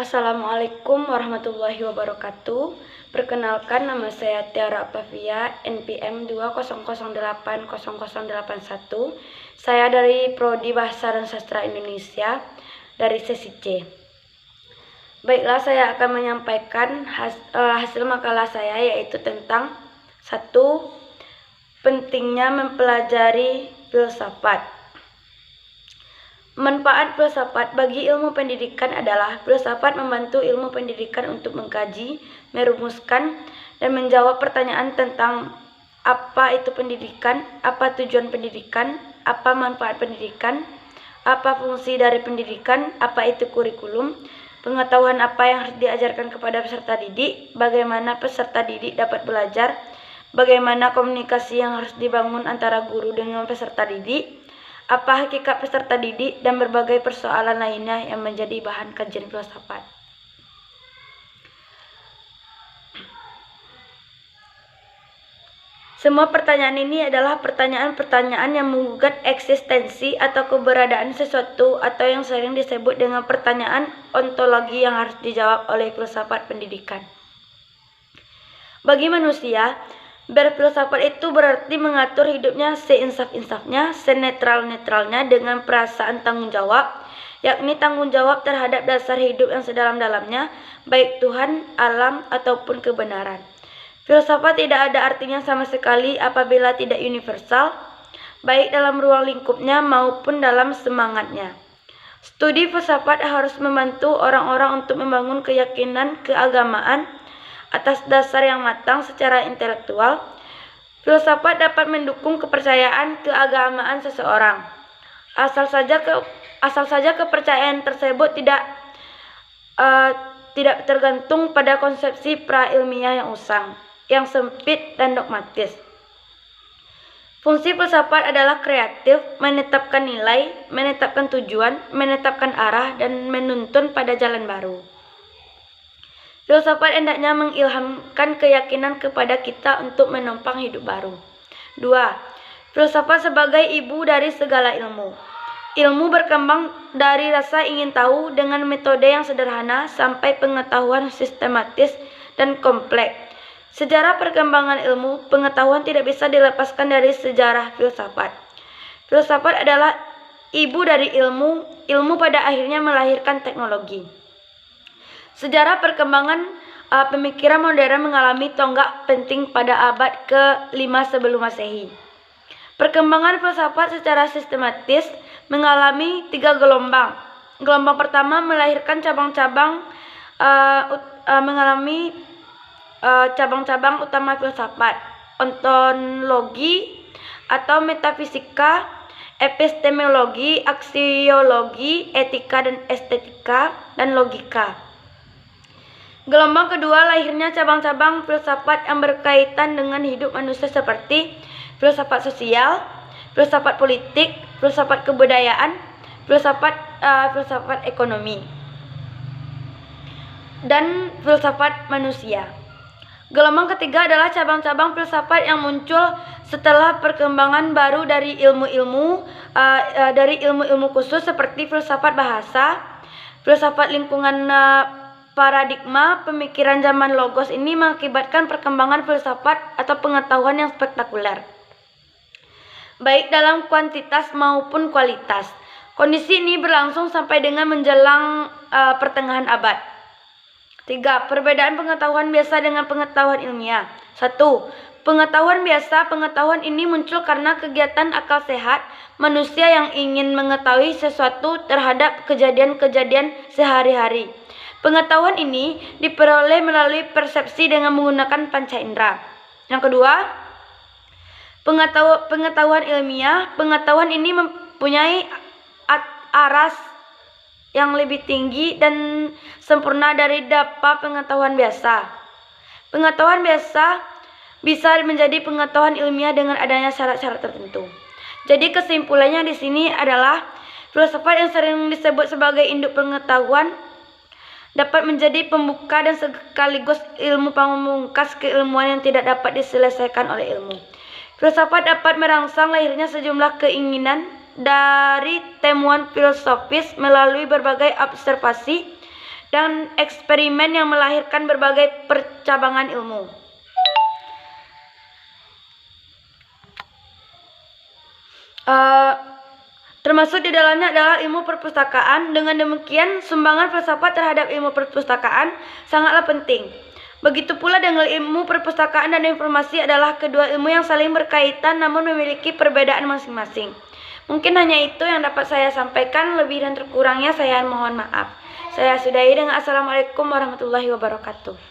Assalamualaikum warahmatullahi wabarakatuh. Perkenalkan, nama saya Tiara Octavia, NPM 200800081. Saya dari Prodi Bahasa dan Sastra Indonesia dari sesi C. Baiklah, saya akan menyampaikan hasil makalah saya, yaitu tentang 1. Pentingnya mempelajari filsafat. Manfaat filsafat bagi ilmu pendidikan adalah filsafat membantu ilmu pendidikan untuk mengkaji, merumuskan, dan menjawab pertanyaan tentang apa itu pendidikan, apa tujuan pendidikan, apa manfaat pendidikan, apa fungsi dari pendidikan, apa itu kurikulum, pengetahuan apa yang harus diajarkan kepada peserta didik, bagaimana peserta didik dapat belajar, bagaimana komunikasi yang harus dibangun antara guru dengan peserta didik, apa hakikat peserta didik, dan berbagai persoalan lainnya yang menjadi bahan kajian filsafat. Semua pertanyaan ini adalah pertanyaan-pertanyaan yang menggugat eksistensi atau keberadaan sesuatu, atau yang sering disebut dengan pertanyaan ontologi yang harus dijawab oleh filsafat pendidikan. Bagi manusia, berfilsafat itu berarti mengatur hidupnya seinsaf-insafnya, senetral-netralnya dengan perasaan tanggung jawab, yakni tanggung jawab terhadap dasar hidup yang sedalam-dalamnya, baik Tuhan, alam, ataupun kebenaran. Filsafat tidak ada artinya sama sekali apabila tidak universal, baik dalam ruang lingkupnya maupun dalam semangatnya. Studi filsafat harus membantu orang-orang untuk membangun keyakinan keagamaan atas dasar yang matang secara intelektual. Filsafat dapat mendukung kepercayaan keagamaan seseorang, asal saja kepercayaan tersebut tidak tergantung pada konsepsi prailmiah yang usang, yang sempit dan dogmatis. Fungsi filsafat adalah kreatif, menetapkan nilai, menetapkan tujuan, menetapkan arah, dan menuntun pada jalan baru. Filsafat hendaknya mengilhamkan keyakinan kepada kita untuk menopang hidup baru. 2. Filsafat sebagai ibu dari segala ilmu. Ilmu berkembang dari rasa ingin tahu dengan metode yang sederhana sampai pengetahuan sistematis dan kompleks. Sejarah perkembangan ilmu pengetahuan tidak bisa dilepaskan dari sejarah filsafat. Filsafat adalah ibu dari ilmu. Ilmu pada akhirnya melahirkan teknologi. Sejarah perkembangan pemikiran modern mengalami tonggak penting pada abad ke-5 sebelum Masehi. Perkembangan filsafat secara sistematis mengalami 3 gelombang. Gelombang pertama melahirkan cabang-cabang cabang-cabang utama filsafat: ontologi atau metafisika, epistemologi, aksiologi, etika dan estetika, dan logika. Gelombang kedua lahirnya cabang-cabang filsafat yang berkaitan dengan hidup manusia seperti filsafat sosial, filsafat politik, filsafat kebudayaan, filsafat ekonomi, dan filsafat manusia. Gelombang ketiga adalah cabang-cabang filsafat yang muncul setelah perkembangan baru dari ilmu-ilmu khusus seperti filsafat bahasa, filsafat lingkungan. Paradigma pemikiran zaman logos ini mengakibatkan perkembangan filsafat atau pengetahuan yang spektakuler, baik dalam kuantitas maupun kualitas. Kondisi ini berlangsung sampai dengan menjelang pertengahan abad. 3. Perbedaan pengetahuan biasa dengan pengetahuan ilmiah. 1. Pengetahuan biasa. Pengetahuan ini muncul karena kegiatan akal sehat manusia yang ingin mengetahui sesuatu terhadap kejadian-kejadian sehari-hari. Pengetahuan ini diperoleh melalui persepsi dengan menggunakan panca indera. Yang kedua, pengetahuan ilmiah. Pengetahuan ini mempunyai aras yang lebih tinggi dan sempurna dari dapa pengetahuan biasa. Pengetahuan biasa bisa menjadi pengetahuan ilmiah dengan adanya syarat-syarat tertentu. Jadi kesimpulannya di sini adalah filsafat yang sering disebut sebagai induk pengetahuan dapat menjadi pembuka dan sekaligus ilmu pamungkas keilmuan yang tidak dapat diselesaikan oleh ilmu. Filsafat dapat merangsang lahirnya sejumlah keinginan dari temuan filosofis melalui berbagai observasi dan eksperimen yang melahirkan berbagai percabangan ilmu. Termasuk di dalamnya adalah ilmu perpustakaan. Dengan demikian, sumbangan filsafat terhadap ilmu perpustakaan sangatlah penting. Begitu pula dengan ilmu perpustakaan dan informasi adalah kedua ilmu yang saling berkaitan namun memiliki perbedaan masing-masing. Mungkin hanya itu yang dapat saya sampaikan, lebih dan terkurangnya saya mohon maaf. Saya sudahi dengan Assalamualaikum warahmatullahi wabarakatuh.